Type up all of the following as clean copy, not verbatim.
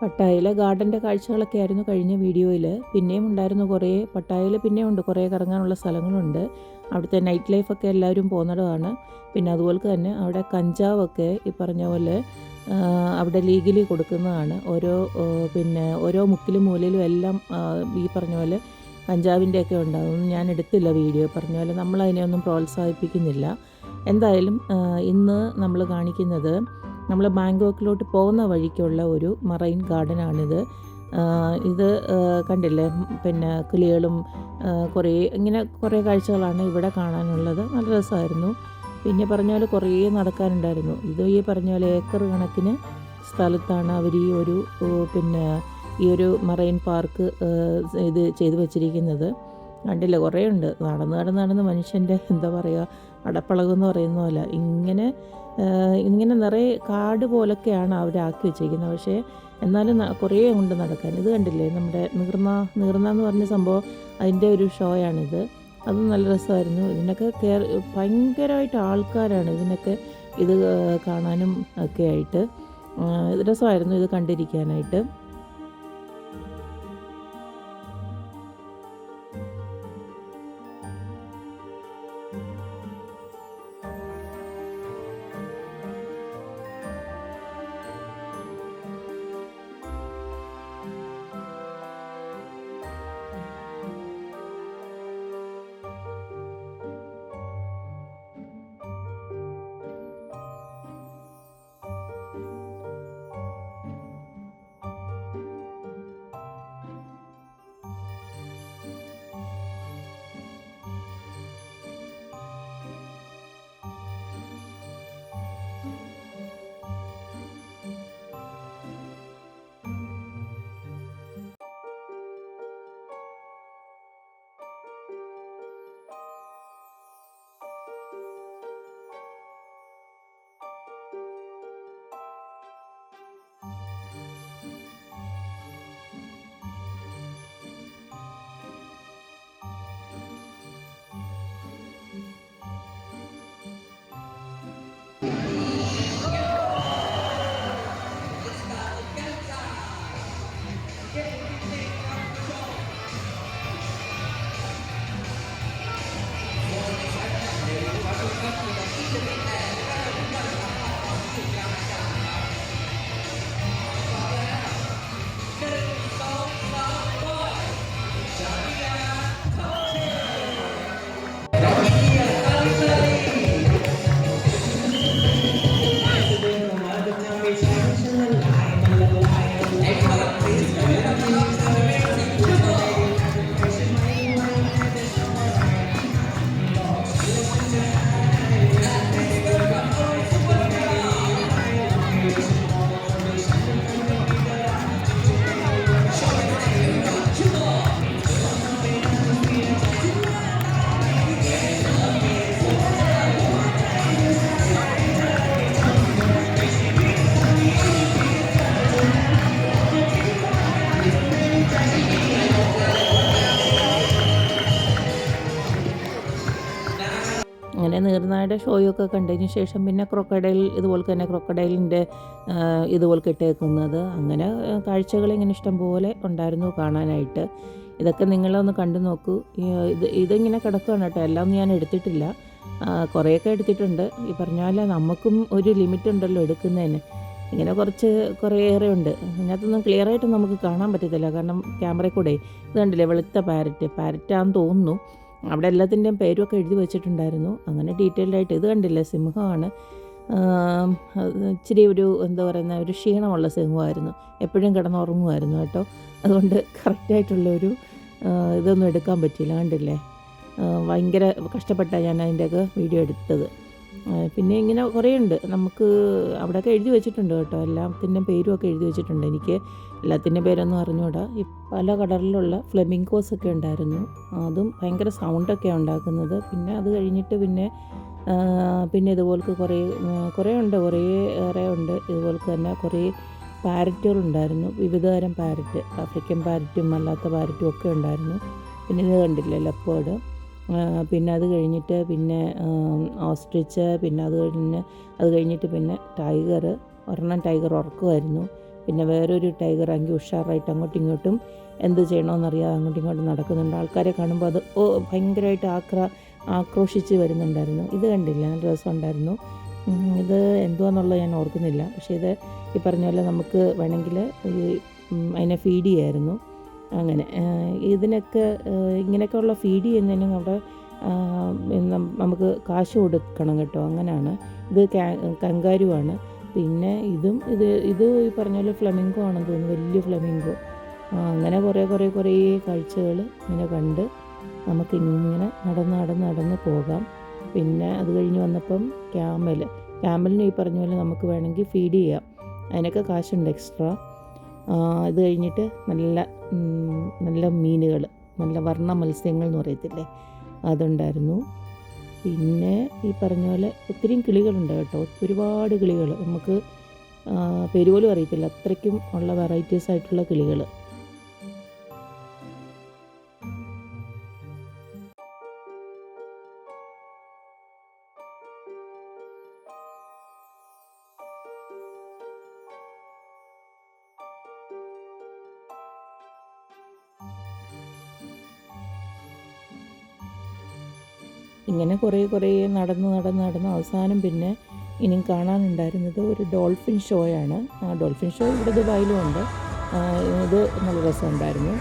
പട്ടായയിലെ ഗാർഡൻ്റെ കാഴ്ചകളൊക്കെ ആയിരുന്നു കഴിഞ്ഞ വീഡിയോയിൽ. പിന്നെയും ഉണ്ടായിരുന്നു കുറേ, പട്ടായയിൽ പിന്നെയും ഉണ്ട് കുറേ കറങ്ങാനുള്ള സ്ഥലങ്ങളുണ്ട്. അവിടുത്തെ നൈറ്റ് ലൈഫൊക്കെ എല്ലാവരും പോകുന്നിടമാണ്. പിന്നെ അതുപോലെ തന്നെ അവിടെ കഞ്ചാവൊക്കെ ഈ പറഞ്ഞ പോലെ അവിടെ ലീഗലി കൊടുക്കുന്നതാണ്. ഓരോ മുക്കിലും മൂലയിലും എല്ലാം ഈ പറഞ്ഞ പോലെ കഞ്ചാവിൻ്റെയൊക്കെ ഉണ്ടാകും. ഞാൻ എടുത്തില്ല വീഡിയോ, പറഞ്ഞ പോലെ നമ്മളതിനെയൊന്നും പ്രോത്സാഹിപ്പിക്കുന്നില്ല. എന്തായാലും ഇന്ന് നമ്മൾ കാണിക്കുന്നത് നമ്മൾ ബാങ്കോക്കിലോട്ട് പോകുന്ന വഴിക്കുള്ള ഒരു മറൈൻ ഗാർഡനാണിത്. ഇത് കണ്ടില്ലേ, പിന്നെ കിളികളും കുറേ കാഴ്ചകളാണ് ഇവിടെ കാണാനുള്ളത്. നല്ല രസമായിരുന്നു. പിന്നെ പറഞ്ഞ പോലെ കുറേ നടക്കാനുണ്ടായിരുന്നു. ഇത് ഈ പറഞ്ഞ പോലെ ഏക്കർ കണക്കിന് സ്ഥലത്താണ് അവർ ഈ ഒരു മറൈൻ പാർക്ക് ഇത് ചെയ്തു വച്ചിരിക്കുന്നത്. കണ്ടില്ല, കുറേ ഉണ്ട്. നടന്ന് മനുഷ്യൻ്റെ എന്താ പറയുക, അടപ്പളകെന്ന് പറയുന്ന പോലെ ഇങ്ങനെ നിറയെ കാട് പോലൊക്കെയാണ് അവരാക്കി വെച്ചിരിക്കുന്നത്. പക്ഷേ എന്നാലും കുറേ കൊണ്ട് നടക്കാൻ. ഇത് കണ്ടില്ലേ, നമ്മുടെ നീർന്ന എന്ന് പറഞ്ഞ സംഭവം, അതിൻ്റെ ഒരു ഷോയാണിത്. അതും നല്ല രസമായിരുന്നു. ഇതിനൊക്കെ ഭയങ്കരമായിട്ട് ആൾക്കാരാണ് ഇത് കാണാനും ഒക്കെ ആയിട്ട്. രസമായിരുന്നു ഇത് കണ്ടിരിക്കാനായിട്ട്. അങ്ങനെ നീർനായുടെ ഷോയൊക്കെ കണ്ടതിന് ശേഷം പിന്നെ ക്രൊക്കഡൈലിൻ്റെ ഇതുപോലെ ഇട്ടേക്കുന്നത്, അങ്ങനെ കാഴ്ചകൾ ഇങ്ങനെ ഇഷ്ടം പോലെ ഉണ്ടായിരുന്നു കാണാനായിട്ട്. ഇതൊക്കെ നിങ്ങളൊന്ന് കണ്ടു നോക്കൂ. ഇതിങ്ങനെ കിടക്കുകയാണ് കേട്ടോ, എല്ലാം ഞാൻ എടുത്തിട്ടില്ല. കുറേയൊക്കെ എടുത്തിട്ടുണ്ട്. ഈ പറഞ്ഞ പോലെ നമുക്കും ഒരു ലിമിറ്റ് ഉണ്ടല്ലോ എടുക്കുന്നതിന്. ഇങ്ങനെ കുറേയേറെ ഉണ്ട്. അതിനകത്തൊന്നും ക്ലിയറായിട്ട് നമുക്ക് കാണാൻ പറ്റത്തില്ല, കാരണം ക്യാമറയിൽ കൂടെ. ഇത് കണ്ടില്ലേ, വെളുത്ത പാരറ്റാന്ന് തോന്നുന്നു. അവിടെ എല്ലാത്തിൻ്റെയും പേരുമൊക്കെ എഴുതി വെച്ചിട്ടുണ്ടായിരുന്നു. അങ്ങനെ ഡീറ്റെയിൽഡായിട്ട്. ഇത് കണ്ടില്ലേ, സിംഹമാണ്. ഇച്ചിരി ഒരു ക്ഷീണമുള്ള സിംഹമായിരുന്നു. എപ്പോഴും കിടന്നുറങ്ങുമായിരുന്നു കേട്ടോ. അതുകൊണ്ട് കറക്റ്റായിട്ടുള്ളൊരു ഇതൊന്നും എടുക്കാൻ പറ്റിയില്ല. കണ്ടില്ലേ, ഭയങ്കര കഷ്ടപ്പെട്ടാണ് ഞാൻ അതിൻ്റെയൊക്കെ വീഡിയോ എടുത്തത്. പിന്നെ ഇങ്ങനെ കുറേ ഉണ്ട്. നമുക്ക് അവിടെയൊക്കെ എഴുതി വെച്ചിട്ടുണ്ട് കേട്ടോ, എല്ലാത്തിൻ്റെയും പേരുമൊക്കെ എഴുതി വെച്ചിട്ടുണ്ട്. എനിക്ക് എല്ലാത്തിൻ്റെ പേരൊന്നും അറിഞ്ഞൂടാ. ഈ പല കളറിലുള്ള ഫ്ലെമിങ്കോസൊക്കെ ഉണ്ടായിരുന്നു. അതും ഭയങ്കര സൗണ്ടൊക്കെ ഉണ്ടാക്കുന്നത്. പിന്നെ അത് കഴിഞ്ഞിട്ട് പിന്നെ ഇതുപോലത്തെ കുറേ ഏറെ ഉണ്ട്. ഇതുപോലത്തെ തന്നെ കുറേ പാരറ്റുകളുണ്ടായിരുന്നു. വിവിധ തരം പാരറ്റ്, ആഫ്രിക്കൻ പാരറ്റും അല്ലാത്ത പാരറ്റും ഒക്കെ ഉണ്ടായിരുന്നു. പിന്നെ ഇത് കണ്ടില്ലേ, ലെപ്പേർഡ്. പിന്നെ അത് കഴിഞ്ഞിട്ട് ഓസ്ട്രിച്ച്. പിന്നെ അത് കഴിഞ്ഞിട്ട് പിന്നെ ടൈഗർ ഉറക്കുമായിരുന്നു. പിന്നെ വേറൊരു ടൈഗർ ആണെങ്കിൽ ഉഷാറായിട്ട് അങ്ങോട്ടും ഇങ്ങോട്ടും എന്ത് ചെയ്യണമെന്നറിയാതെ അങ്ങോട്ടും ഇങ്ങോട്ടും നടക്കുന്നുണ്ട്. ആൾക്കാരെ കാണുമ്പോൾ അത് ഭയങ്കരമായിട്ട് ആക്രോശിച്ച് വരുന്നുണ്ടായിരുന്നു. ഇത് കണ്ടില്ല, നല്ല രസമുണ്ടായിരുന്നു. ഇത് എന്തുവാന്നുള്ളത് ഞാൻ ഓർക്കുന്നില്ല. പക്ഷേ ഇത് ഈ പറഞ്ഞ പോലെ നമുക്ക് വേണമെങ്കിൽ അതിനെ ഫീഡ് ചെയ്യായിരുന്നു. അങ്ങനെ ഇതിനൊക്കെ ഇങ്ങനെയൊക്കെയുള്ള ഫീഡ് ചെയ്യുന്നതിനും അവിടെ നമുക്ക് കാശ് കൊടുക്കണം കേട്ടോ. അങ്ങനെയാണ്. ഇത് കങ്കാരുവാണ്. പിന്നെ ഇത് ഈ പറഞ്ഞ പോലെ ഫ്ലമിംഗോ ആണെന്ന് തോന്നുന്നു, വലിയ ഫ്ലമിംഗോ. അങ്ങനെ കുറേ കാഴ്ചകൾ ഇങ്ങനെ കണ്ട് നമുക്കിങ്ങനെ നടന്ന് പോകാം. പിന്നെ അത് കഴിഞ്ഞ് വന്നപ്പം ക്യാമലിന് ഈ പറഞ്ഞ പോലെ നമുക്ക് വേണമെങ്കിൽ ഫീഡ് ചെയ്യാം. അതിനൊക്കെ കാശുണ്ട് എക്സ്ട്രാ. ഇത് കഴിഞ്ഞിട്ട് നല്ല മീനുകൾ, നല്ല വർണ്ണ മത്സ്യങ്ങൾ എന്ന് പറയത്തില്ലേ, അതുണ്ടായിരുന്നു. പിന്നെ ഈ പറഞ്ഞ പോലെ ഒത്തിരി കിളികളുണ്ട് കേട്ടോ, ഒരുപാട് കിളികൾ. നമുക്ക് പേര് പോലും അറിയത്തില്ല, അത്രയ്ക്കും ഉള്ള വെറൈറ്റീസ് ആയിട്ടുള്ള കിളികൾ. ഇങ്ങനെ കുറേ നടന്ന് അവസാനം പിന്നെ ഇനിയും കാണാനുണ്ടായിരുന്നത് ഒരു ഡോൾഫിൻ ഷോയാണ്. ആ ഡോൾഫിൻ ഷോ ഇവിടെ ദുബായിലും ഉണ്ട്. ഇത് നല്ല രസമുണ്ടായിരുന്നു.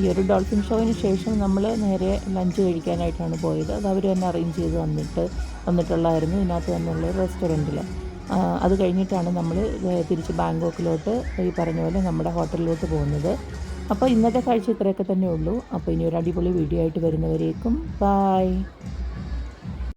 ഈ ഒരു ഡോൾഫിൻ ഷോയിന് ശേഷം നമ്മൾ നേരെ ലഞ്ച് കഴിക്കാനായിട്ടാണ് പോയത്. അത് അവർ തന്നെ അറേഞ്ച് ചെയ്ത് വന്നിട്ടുള്ളതായിരുന്നു ഇതിനകത്ത് തന്നെയുള്ള റെസ്റ്റോറൻറ്റിൽ. അത് കഴിഞ്ഞിട്ടാണ് നമ്മൾ തിരിച്ച് ബാങ്കോക്കിലോട്ട് ഈ പറഞ്ഞ പോലെ നമ്മുടെ ഹോട്ടലിലോട്ട് പോകുന്നത്. അപ്പോൾ ഇന്നത്തെ കാഴ്ച ഇത്രയൊക്കെ തന്നെ ഉള്ളൂ. അപ്പോൾ ഇനി ഒരു അടിപൊളി വീഡിയോ ആയിട്ട് വരുന്നവരേക്കും ബായ്.